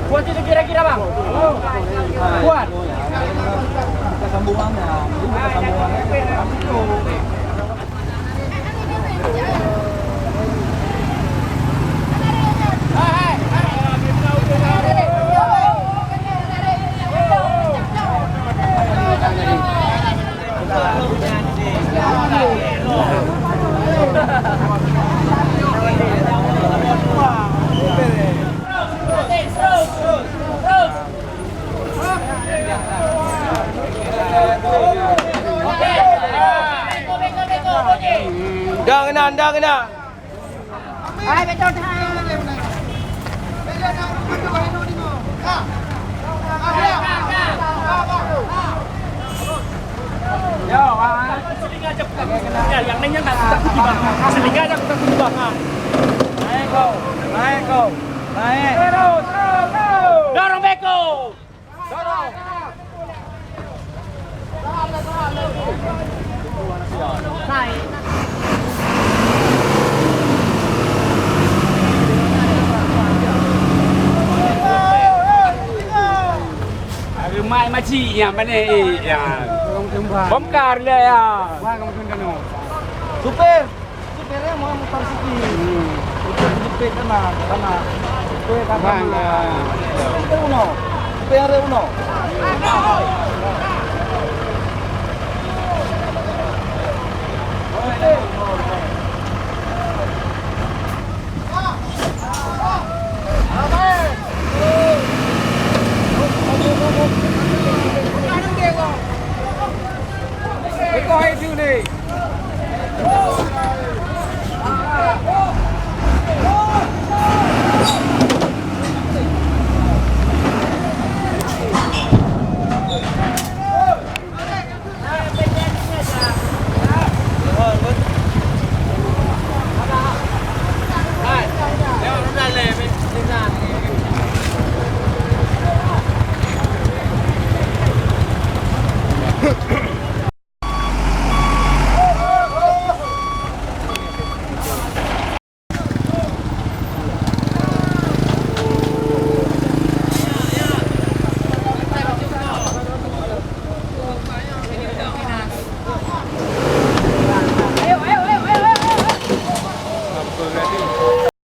Kuat itu kira-kira bang? Kuat. Kesambungannya, Dah kena. Hai betul dah. Yo, selinga aja bukan. Ya, yang lainnya enggak kita pergi bang. Selinga aja kita pergi bang. Naik kau. Naik. Terus. Dorong beko. Dorong. Naik. Mai macam yang mana ya. Bongkar dia ya. Wah, kamu tunda no. Supirnya mau mutar sikit. Supir jepit sana. Supir kata uno. Supir uno.